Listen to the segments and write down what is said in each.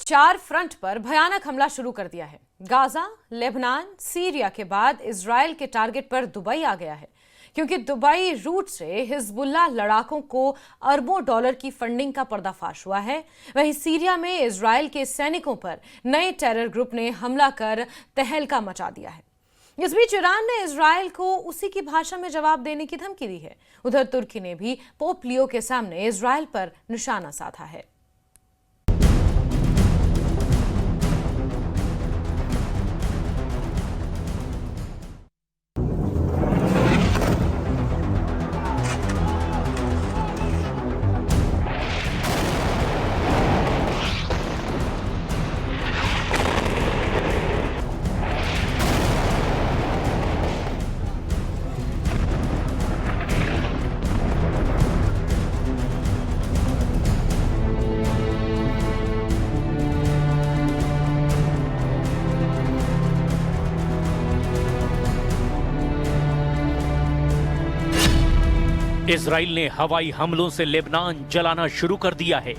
4 front पर भयानक हमला शुरू कर दिया है। गाजा, लेबनान, सीरिया के बाद इजराइल के टारगेट पर दुबई आ गया है, क्योंकि दुबई रूट से हिजबुल्लाह लड़ाकों को अरबों डॉलर की फंडिंग का पर्दाफाश हुआ है। वहीं सीरिया में इजराइल के सैनिकों पर नए टेरर ग्रुप ने हमला कर तहलका मचा दिया है। इस बीच ईरान ने इजराइल को उसी की भाषा में जवाब देने की धमकी दी है। उधर तुर्की ने भी पोप लियो के सामने इजराइल पर निशाना साधा है। इजराइल ने हवाई हमलों से लेबनान जलाना शुरू कर दिया है।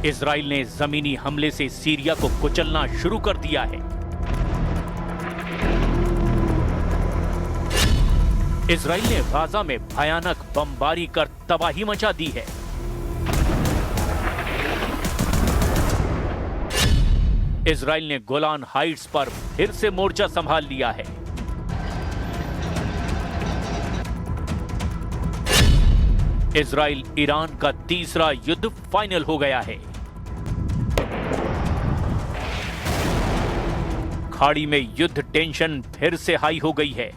इजराइल ने जमीनी हमले से सीरिया को कुचलना शुरू कर दिया है। इजराइल ने गाजा में भयानक बमबारी कर तबाही मचा दी है। इजराइल ने गोलान हाइट्स पर फिर से मोर्चा संभाल लिया है। इजराइल ईरान का तीसरा युद्ध फाइनल हो गया है। खाड़ी में युद्ध टेंशन फिर से हाई हो गई है।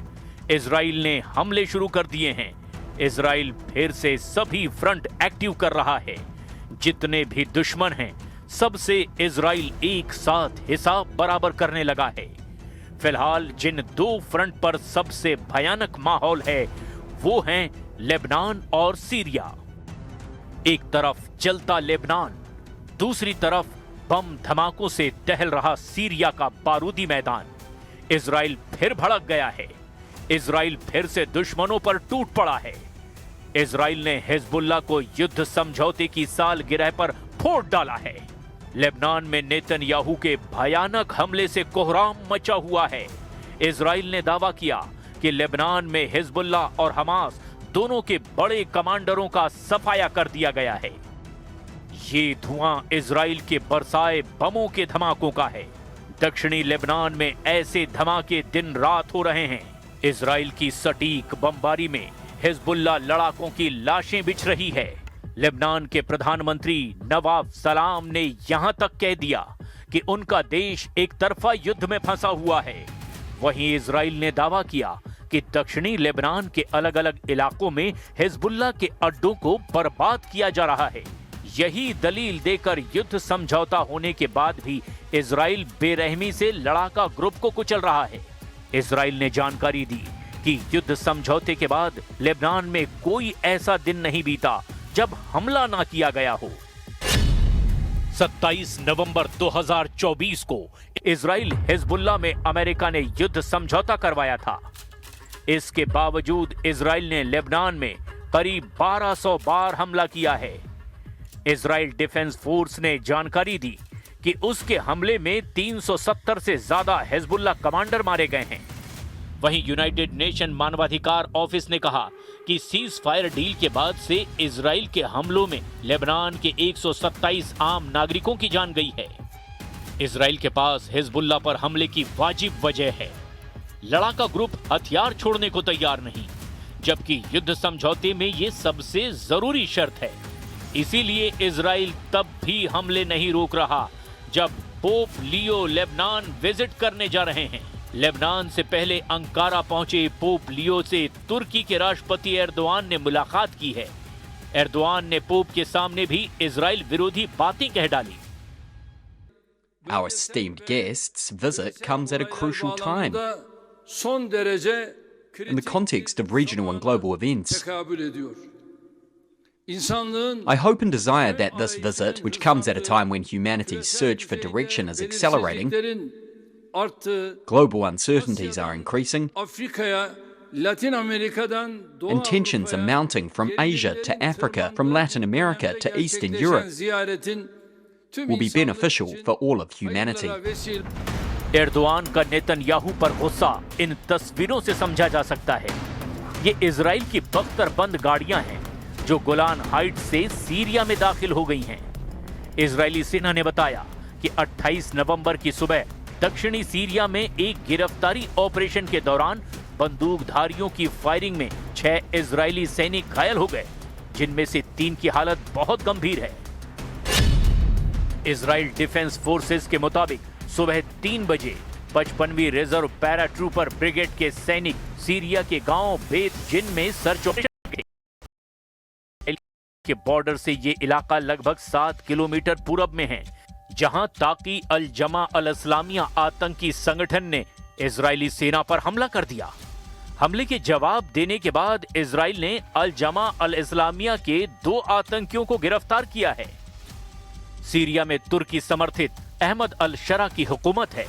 इजराइल ने हमले शुरू कर दिए हैं। इजराइल फिर से सभी फ्रंट एक्टिव कर रहा है। जितने भी दुश्मन हैं, सबसे इजराइल एक साथ हिसाब बराबर करने लगा है। फिलहाल जिन 2 फ्रंट पर सबसे भयानक माहौल है, वो हैं लेबनान और सीरिया। एक तरफ जलता लेबनान, दूसरी तरफ बम धमाकों से टहल रहा सीरिया का बारूदी मैदान। इजराइल फिर भड़क गया है। इजराइल फिर से दुश्मनों पर टूट पड़ा है। इजराइल ने हिजबुल्लाह को युद्ध समझौते की सालगिरह पर फोड़ डाला है। लेबनान में नेतन्याहू के भयानक हमले से कोहराम मचा हुआ है। इजराइल ने दावा किया कि लेबनान में हिजबुल्लाह और हमास दोनों के बड़े कमांडरों का सफाया कर दिया गया है। ये धुआं इजराइल के बरसाए बमों के धमाकों का है। दक्षिणी लेबनान में ऐसे धमाके दिन रात हो रहे हैं। इजराइल की सटीक बमबारी में हिजबुल्लाह लड़ाकों की लाशें बिछ रही है। लेबनान के प्रधानमंत्री नवाफ सलाम ने यहां तक कह दिया कि उनका देश एक तरफा युद्ध में फंसा हुआ है। वहीं इजराइल ने दावा किया कि दक्षिणी लेबनान के अलग अलग इलाकों में हिजबुल्लाह के अड्डों को बर्बाद किया जा रहा है। यही दलील देकर युद्ध समझौता होने के बाद भी इजराइल बेरहमी से लड़ाका ग्रुप को कुचल रहा है। इजराइल ने जानकारी दी कि युद्ध समझौते के बाद लेबनान में कोई ऐसा दिन नहीं बीता जब हमला ना किया गया हो। 27 नवंबर 2024 को इजराइल हिजबुल्लाह में अमेरिका ने युद्ध समझौता करवाया था। इसके बावजूद इजराइल ने लेबनान में करीब 1200 बार हमला किया है। इजराइल डिफेंस फोर्स ने जानकारी दी कि उसके हमले में 370 से ज्यादा हिजबुल्लाह कमांडर मारे गए हैं। वहीं यूनाइटेड नेशन मानवाधिकार ऑफिस ने कहा कि सीज फायर डील के बाद से इजराइल के हमलों में लेबनान के 127 आम नागरिकों की जान गई है। इजराइल के पास हिजबुल्लाह पर हमले की वाजिब वजह है। लड़ाका ग्रुप हथियार छोड़ने को तैयार नहीं, जबकि युद्ध समझौते में ये सबसे जरूरी शर्त है। इसीलिए इजराइल तब भी हमले नहीं रोक रहा जब पोप लियो लेबनान विजिट करने जा रहे हैं। लेबनान से पहले अंकारा पहुंचे पोप लियो से तुर्की के राष्ट्रपति एर्दोआन ने मुलाकात की है। एर्दोआन ने पोप के सामने भी इजराइल विरोधी बातें कह डाली। Our esteemed guest's visit comes at a crucial time in the context of regional and global events. I hope and desire that this visit, which comes at a time when humanity's search for direction is accelerating, global uncertainties are increasing, Latin Amerika'dan Doğu And tensions are Avrupa'ya mounting from Asia to gerilerin Africa, from Latin America to tırmandığı Eastern gerçekleşen Europe ziyaretin tüm will be insanlık beneficial için for all of humanity. hayırlara vesile Erdogan का Netanyahu पर गुस्सा इन तस्वीरों से समझा जा सकता है। ये इजराइल की बख्तरबंद गाड़ियां हैं जो गोलान हाइट्स से सीरिया में दाखिल हो गई हैं। इजरायली सेना ने बताया कि 28 नवंबर की सुबह दक्षिणी सीरिया में एक गिरफ्तारी ऑपरेशन के दौरान बंदूकधारियों की फायरिंग में 6 इजरायली सैनिक घायल हो गए, जिनमें से 3 की हालत बहुत गंभीर है। इजराइल डिफेंस फोर्सेस के मुताबिक सुबह 3 बजे 55वीं रिजर्व पैराट्रूपर ब्रिगेड के सैनिक सीरिया के गांव बेत जिन में सर्च ऑपरेशन के बॉर्डर से ये इलाका लगभग 7 किलोमीटर पूरब में है, जहां ताकी अल जमा अल इस्लामिया आतंकी संगठन ने इजरायली सेना पर हमला कर दिया। हमले के जवाब देने के बाद इजराइल ने अल जमा अल इस्लामिया के 2 आतंकियों को गिरफ्तार किया है। सीरिया में तुर्की समर्थित अहमद अल शरा की हुकूमत है।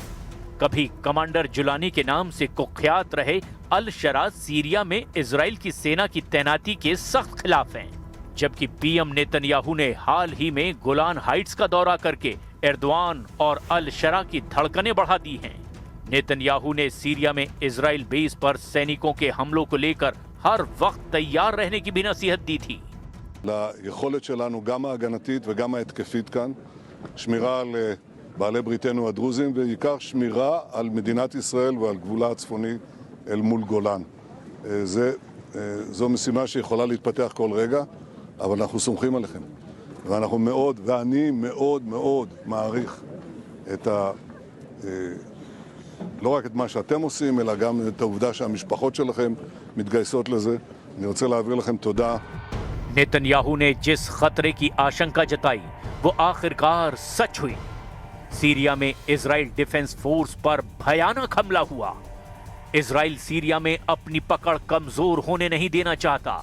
कभी कमांडर जुलानी के नाम से कुख्यात रहे अल शरा सीरिया में इजराइल की सेना की तैनाती के सख्त खिलाफ हैं, जबकि पीएम नेतन्याहू ने हाल ही में गोलान हाइट्स का दौरा करके एर्दोआन और अल शरा की धड़कनें बढ़ा दी हैं। नेतन्याहू ने सीरिया में इजराइल बेस पर सैनिकों के हमलों को लेकर हर वक्त तैयार रहने की भी नसीहत दी थी। ליכולת שלנו גם ההגנתית וגם ההתקפית כאן, שמירה על בעלי בריתנו הדרוזים, ובעיקר שמירה על מדינת ישראל ועל גבולה הצפוני אל מול גולן. זו משימה שיכולה להתפתח כל רגע, אבל אנחנו סומכים עליכם. ואנחנו מאוד, ואני מאוד מאוד מעריך את לא רק את מה שאתם עושים, אלא גם את העובדה שהמשפחות שלכם מתגייסות לזה. אני רוצה להעביר לכם תודה. नेतन्याहू ने जिस खतरे की आशंका जताई वो आखिरकार सच हुई। सीरिया में इजराइल डिफेंस फोर्स पर भयानक हमला हुआ। इजराइल सीरिया में अपनी पकड़ कमजोर होने नहीं देना चाहता,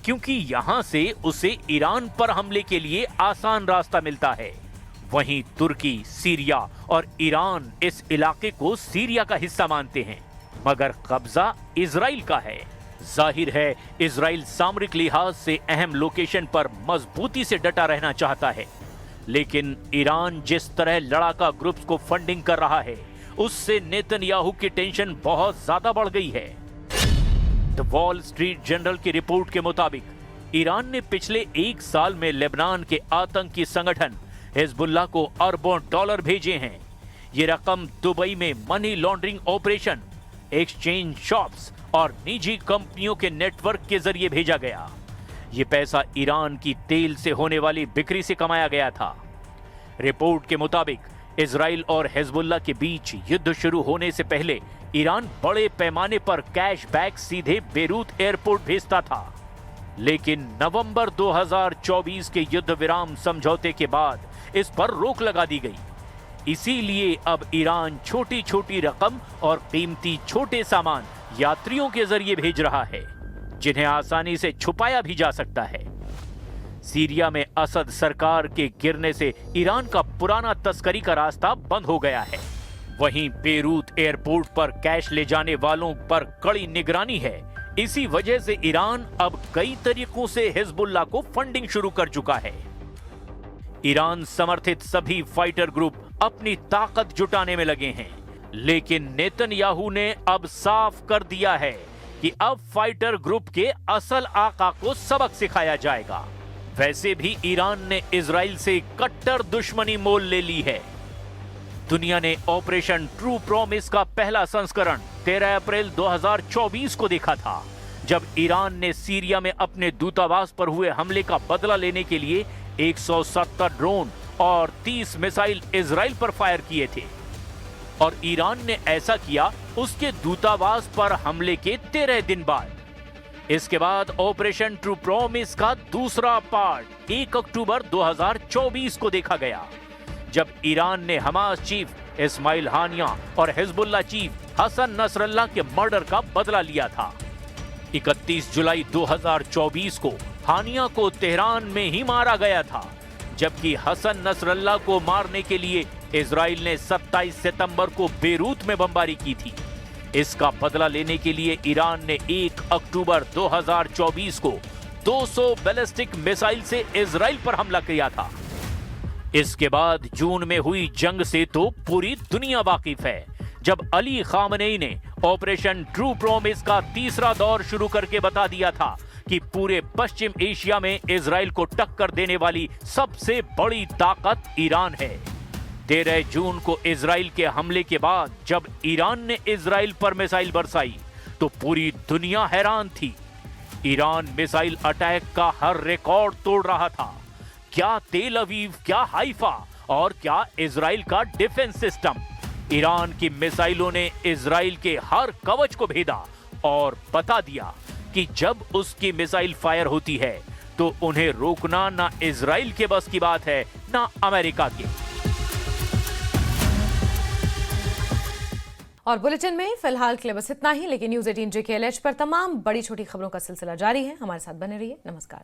क्योंकि यहां से उसे ईरान पर हमले के लिए आसान रास्ता मिलता है। वहीं तुर्की, सीरिया और ईरान इस इलाके को सीरिया का हिस्सा मानते हैं, मगर कब्जा इजराइल का है। जाहिर है इजराइल सामरिक लिहाज से अहम लोकेशन पर मजबूती से डटा रहना चाहता है, लेकिन ईरान जिस तरह लड़ाका ग्रुप्स को फंडिंग कर रहा है, उससे नेतन्याहू की टेंशन बहुत ज्यादा बढ़ गई है। द वॉल स्ट्रीट जर्नल की रिपोर्ट के मुताबिक ईरान ने पिछले 1 साल में लेबनान के आतंकी संगठन हिजबुल्लाह को अरबों डॉलर भेजे हैं। ये रकम दुबई में money laundering operation, exchange shops और निजी कंपनियों के नेटवर्क के जरिए भेजा गया। ये पैसा ईरान की तेल से होने वाली बिक्री से कमाया गया था। रिपोर्ट के मुताबिक इजराइल और हिजबुल्लाह के बीच युद्ध शुरू होने से पहले ईरान बड़े पैमाने पर कैश बैक सीधे बेरूत एयरपोर्ट भेजता था, लेकिन नवंबर 2024 के युद्ध विराम समझौते के बाद इस पर रोक लगा दी गई। इसीलिए अब ईरान छोटी छोटी रकम और कीमती छोटे सामान यात्रियों के जरिए भेज रहा है, जिन्हें आसानी से छुपाया भी जा सकता है। सीरिया में असद सरकार के गिरने से ईरान का पुराना तस्करी का रास्ता बंद हो गया है। वहीं बेरूत एयरपोर्ट पर कैश ले जाने वालों पर कड़ी निगरानी है। इसी वजह से ईरान अब कई तरीकों से हिजबुल्लाह को फंडिंग शुरू कर चुका है। ईरान समर्थित सभी फाइटर ग्रुप अपनी ताकत जुटाने में लगे हैं, लेकिन नेतन्याहू ने अब साफ कर दिया है कि अब फाइटर ग्रुप के असल आका को सबक सिखाया जाएगा। वैसे भी ईरान ने इजराइल से कट्टर दुश्मनी मोल ले ली है। दुनिया ने ऑपरेशन ट्रू प्रॉमिस का पहला संस्करण 13 अप्रैल 2024 को देखा था, जब ईरान ने सीरिया में अपने दूतावास पर हुए हमले का बदला लेने के लिए 170 ड्रोन और 30 मिसाइल इजराइल पर फायर किए थे। और ईरान ने ऐसा किया उसके दूतावास पर हमले के 13 दिन बाद। इसके बाद ऑपरेशन ट्रू प्रॉमिस का दूसरा पार्ट 1 अक्टूबर 2024 को देखा गया, जब ईरान ने हमास चीफ इस्माइल हानिया और हिजबुल्लाह चीफ हसन नसरल्लाह के मर्डर का बदला लिया था। 31 जुलाई 2024 को हानिया को तेहरान में ही मारा गया था, जबकि हसन नसरल्लाह को मारने के लिए इजराइल ने 27 सितंबर को बेरूत में बमबारी की थी। इसका बदला लेने के लिए ईरान ने 1 अक्टूबर 2024 को 200 बैलिस्टिक मिसाइल से इजराइल पर हमला किया था। इसके बाद जून में हुई जंग से तो पूरी दुनिया वाकिफ है, जब अली खामनेई ने ऑपरेशन ट्रू प्रॉमिस का तीसरा दौर शुरू करके बता दिया था कि पूरे पश्चिम एशिया में इजराइल को टक्कर देने वाली सबसे बड़ी ताकत ईरान है। 13 जून को इजराइल के हमले के बाद जब ईरान ने इजराइल पर मिसाइल बरसाई तो पूरी दुनिया हैरान थी। ईरान मिसाइल अटैक का हर रिकॉर्ड तोड़ रहा था। क्या तेल अवीव, क्या हाइफा और क्या इजराइल का डिफेंस सिस्टम। ईरान की मिसाइलों ने इजराइल के हर कवच को भेदा और बता दिया कि जब उसकी मिसाइल फायर होती है तो उन्हें रोकना ना इजराइल के बस की बात है ना अमेरिका की। और बुलेटिन में फिलहाल के लिए बस इतना ही, लेकिन न्यूज़ 18 JKLH पर तमाम बड़ी छोटी खबरों का सिलसिला जारी है। हमारे साथ बने रहिए। नमस्कार।